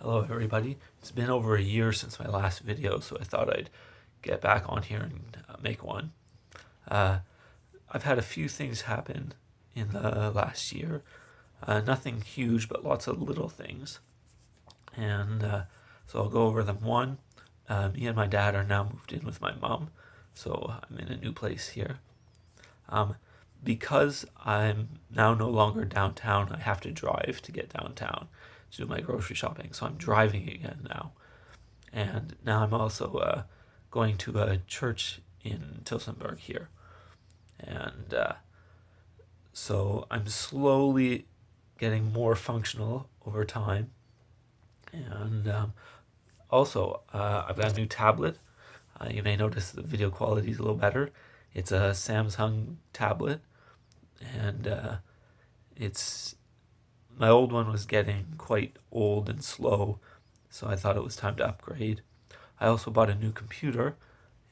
Hello everybody. It's been over a year since my last video, so I thought I'd get back on here and make one. Uh, I've had a few things happen in the last year. Nothing huge, but lots of little things. And so I'll go over them. One, me and my dad are now moved in with my mom, so I'm in a new place here. Um, because I'm now no longer downtown, I have to drive to get downtown to do my grocery shopping. So I'm driving again now. And now I'm also going to a church in Tilsonburg here. And so I'm slowly getting more functional over time. And also, I've got a new tablet. You may notice the video quality is a little better. It's a Samsung tablet, and it's my old one was getting quite old and slow, so I thought it was time to upgrade. I also bought a new computer,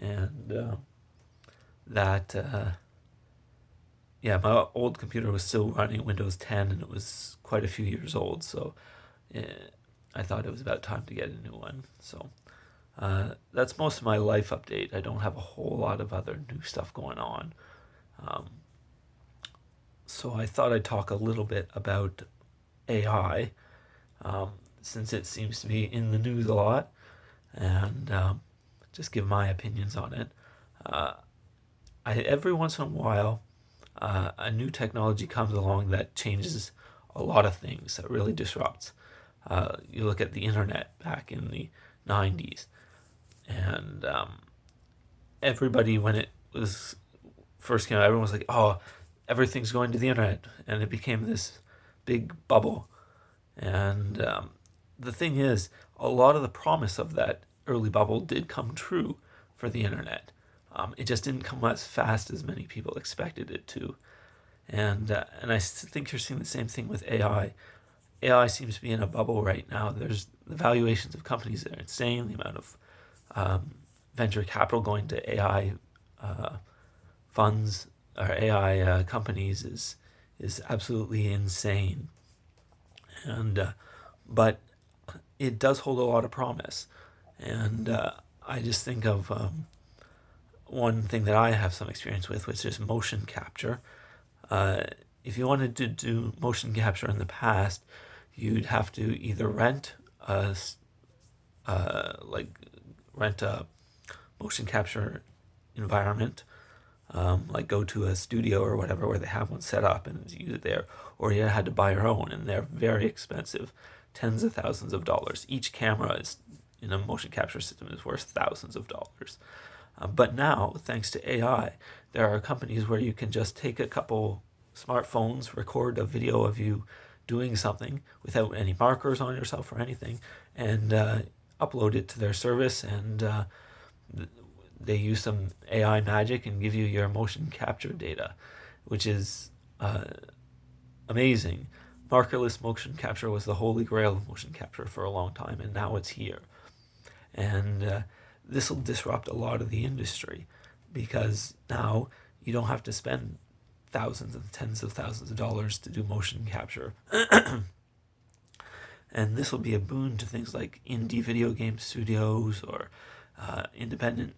and that yeah, my old computer was still running Windows 10, and it was quite a few years old, so uh, I thought it was about time to get a new one. So that's most of my life update. I don't have a whole lot of other new stuff going on. Um, so I thought I'd talk a little bit about AI, since it seems to be in the news a lot, and just give my opinions on it. Uh, every once in a while, a new technology comes along that changes a lot of things, that really disrupts. You look at the internet back in the 90s, and everybody, when it was first came out, everyone was like, oh, everything's going to the internet. And it became this big bubble. And the thing is, a lot of the promise of that early bubble did come true for the internet. It just didn't come as fast as many people expected it to. And I think you're seeing the same thing with AI. AI seems to be in a bubble right now. There's the valuations of companies that are insane. The amount of venture capital going to AI funds or AI companies is absolutely insane. And but it does hold a lot of promise. And I just think of one thing that I have some experience with, which is motion capture. Uh, if you wanted to do motion capture in the past, you'd have to either like rent a motion capture environment, like go to a studio or whatever where they have one set up and use it there, or you had to buy your own, and they're very expensive, tens of thousands of dollars. Each camera is in a motion capture system is worth thousands of dollars. But now, thanks to AI, there are companies where you can just take a couple smartphones, record a video of you doing something without any markers on yourself or anything, and upload it to their service, and they use some AI magic and give you your motion capture data, which is amazing. Markerless motion capture was the holy grail of motion capture for a long time, and now it's here. And this will disrupt a lot of the industry, because now you don't have to spend thousands and tens of thousands of dollars to do motion capture. And this will be a boon to things like indie video game studios or independent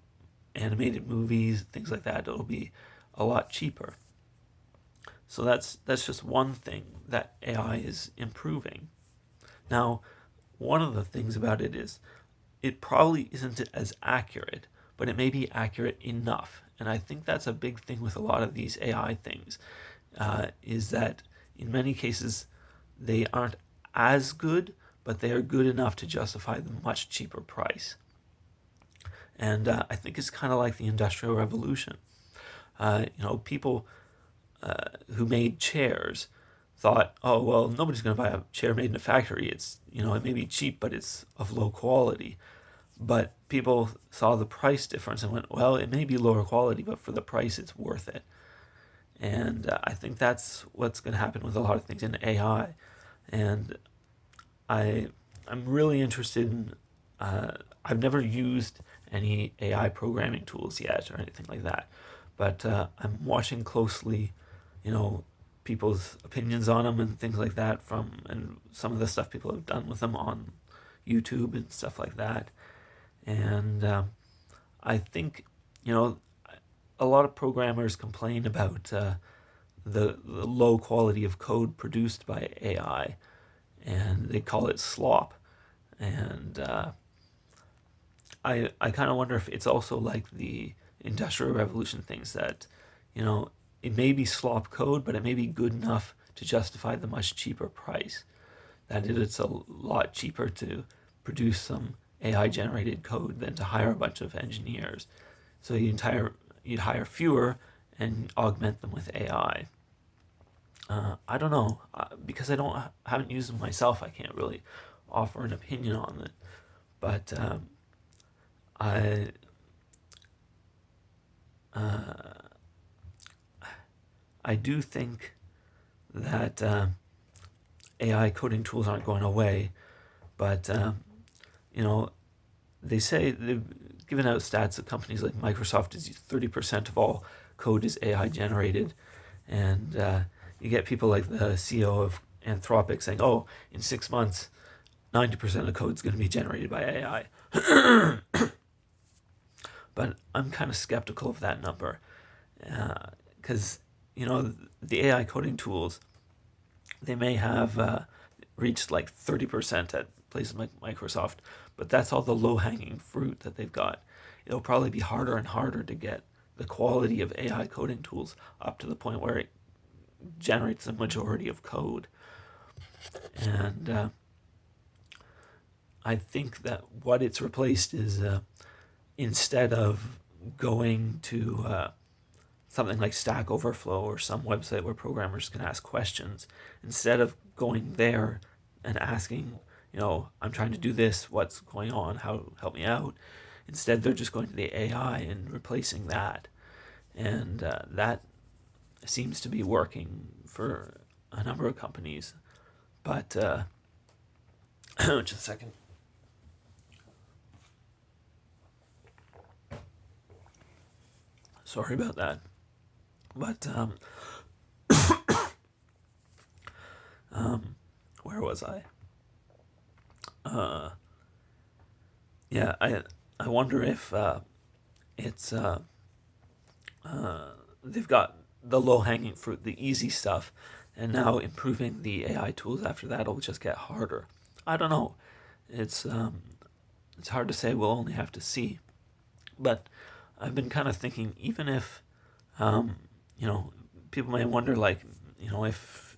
animated movies, things like that. It'll be a lot cheaper. So that's just one thing that AI is improving. Now, one of the things about it is it probably isn't as accurate, but it may be accurate enough. And I think that's a big thing with a lot of these AI things, is that in many cases they aren't as good, but they are good enough to justify the much cheaper price. And I think it's kind of like the Industrial Revolution. People who made chairs thought, oh, well, nobody's going to buy a chair made in a factory. It's, it may be cheap, but it's of low quality. But people saw the price difference and went, well, it may be lower quality, but for the price, it's worth it. And I think that's what's going to happen with a lot of things in AI. And I'm really interested in, I've never used any AI programming tools yet or anything like that. But I'm watching closely, people's opinions on them and things like that and some of the stuff people have done with them on YouTube and stuff like that. And I think, a lot of programmers complain about the low quality of code produced by AI, and they call it slop. And I kind of wonder if it's also like the Industrial Revolution things that, it may be slop code, but it may be good enough to justify the much cheaper price. That it's a lot cheaper to produce some AI generated code than to hire a bunch of engineers. So you'd hire fewer and augment them with AI. I don't know, because haven't used them myself. I can't really offer an opinion on it. But I I do think that AI coding tools aren't going away, but they say they've given out stats that companies like Microsoft is 30% of all code is AI generated, and you get people like the CEO of Anthropic saying, "Oh, in 6 months, 90% of code is going to be generated by AI." But I'm kind of skeptical of that number, because the AI coding tools, they may have reached like 30% at places like Microsoft, but that's all the low-hanging fruit that they've got. It'll probably be harder and harder to get the quality of AI coding tools up to the point where it generates the majority of code. And I think that what it's replaced is, instead of going to something like Stack Overflow or some website where programmers can ask questions, instead of going there and asking, I'm trying to do this, what's going on, help me out. Instead, they're just going to the AI and replacing that. And that seems to be working for a number of companies. But, just a second. Sorry about that. But, where was I? Yeah, I wonder if it's they've got the low hanging fruit, the easy stuff, and now improving the AI tools after that will just get harder. I don't know. It's hard to say. We'll only have to see. But I've been kind of thinking, even if people may wonder, like, if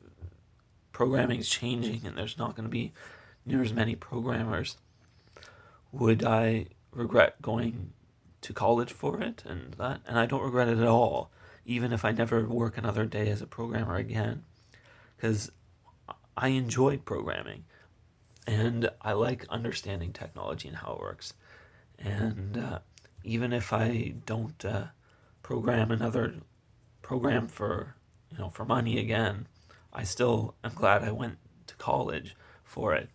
programming is changing and there's not going to be near as many programmers, would I regret going to college for it and that? And I don't regret it at all, even if I never work another day as a programmer again, because I enjoy programming and I like understanding technology and how it works. And even if I don't program for for money again, I still am glad I went to college for it,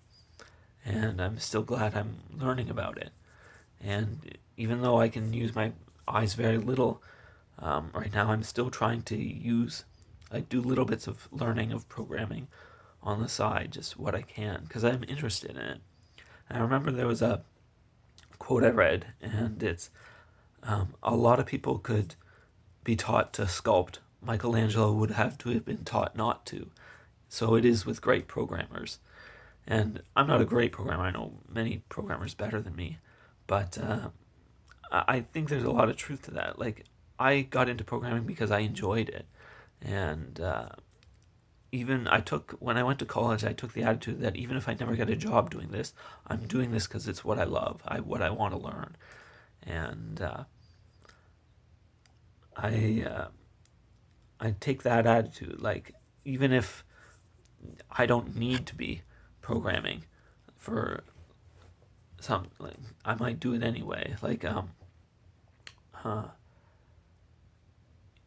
and I'm still glad I'm learning about it. And even though I can use my eyes very little right now, I'm still trying to do little bits of learning of programming on the side, just what I can, because I'm interested in it. And I remember there was a quote I read, and it's a lot of people could be taught to sculpt. Michelangelo would have to have been taught not to. So it is with great programmers. And I'm not a great programmer. I know many programmers better than me. But I think there's a lot of truth to that. Like, I got into programming because I enjoyed it. And when I went to college, I took the attitude that even if I never get a job doing this, I'm doing this because it's what I love, what I want to learn. And I take that attitude. Like, even if I don't need to be programming for something, like, I might do it anyway. Like,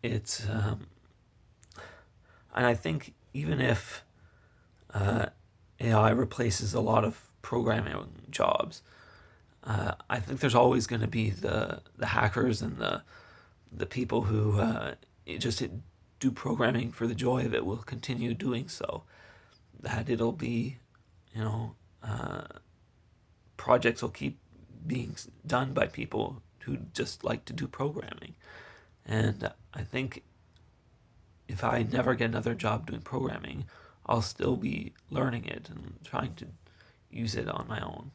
it's and I think even if AI replaces a lot of programming jobs, I think there's always going to be the hackers and the people who just do programming for the joy of it will continue doing so. That it'll be, projects will keep being done by people who just like to do programming. And I think if I never get another job doing programming, I'll still be learning it and trying to use it on my own.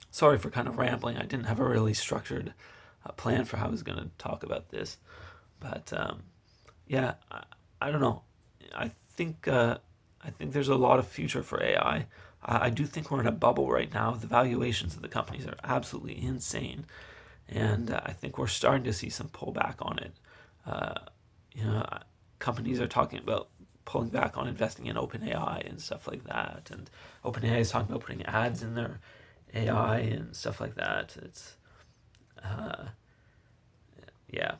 Sorry for kind of rambling. I didn't have a really structured plan for how I was going to talk about this. But yeah, I don't know. I think there's a lot of future for AI. I do think we're in a bubble right now. The valuations of the companies are absolutely insane, and I think we're starting to see some pullback on it. Uh, you know, companies are talking about pulling back on investing in OpenAI and stuff like that, and OpenAI is talking about putting ads in their AI and stuff like that. It's uh, yeah,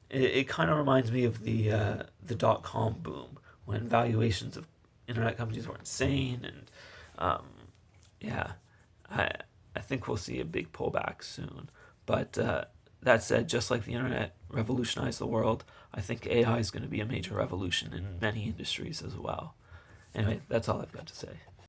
it kind of reminds me of the .com boom when valuations of internet companies were insane, and um, yeah, I I think we'll see a big pullback soon. But that said, just like the internet revolutionized the world, I think AI is going to be a major revolution in many industries as well. Anyway, that's all I've got to say.